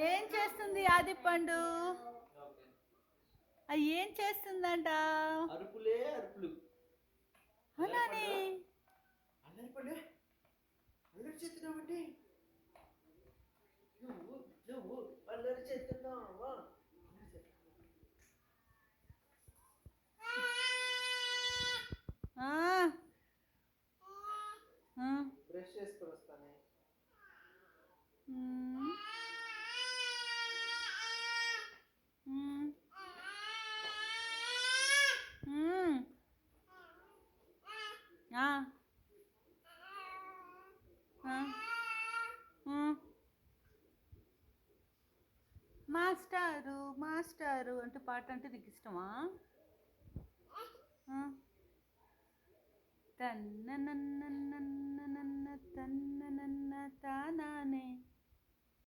ఏం చేస్తుంది ఆది పండు? ఏం చేస్తుందంట? అరుపులే అరుపులు. అవునాని అల్లరి పండు అల్లరి చేస్తున్నావంటే నువ్వు అల్లరి చేస్తున్నావా? బ్రష్ చేసుకొని వస్తానే. మాస్టారు మాస్టారు అంటే పాట అంటే నీకు ఇష్టమా? తన్న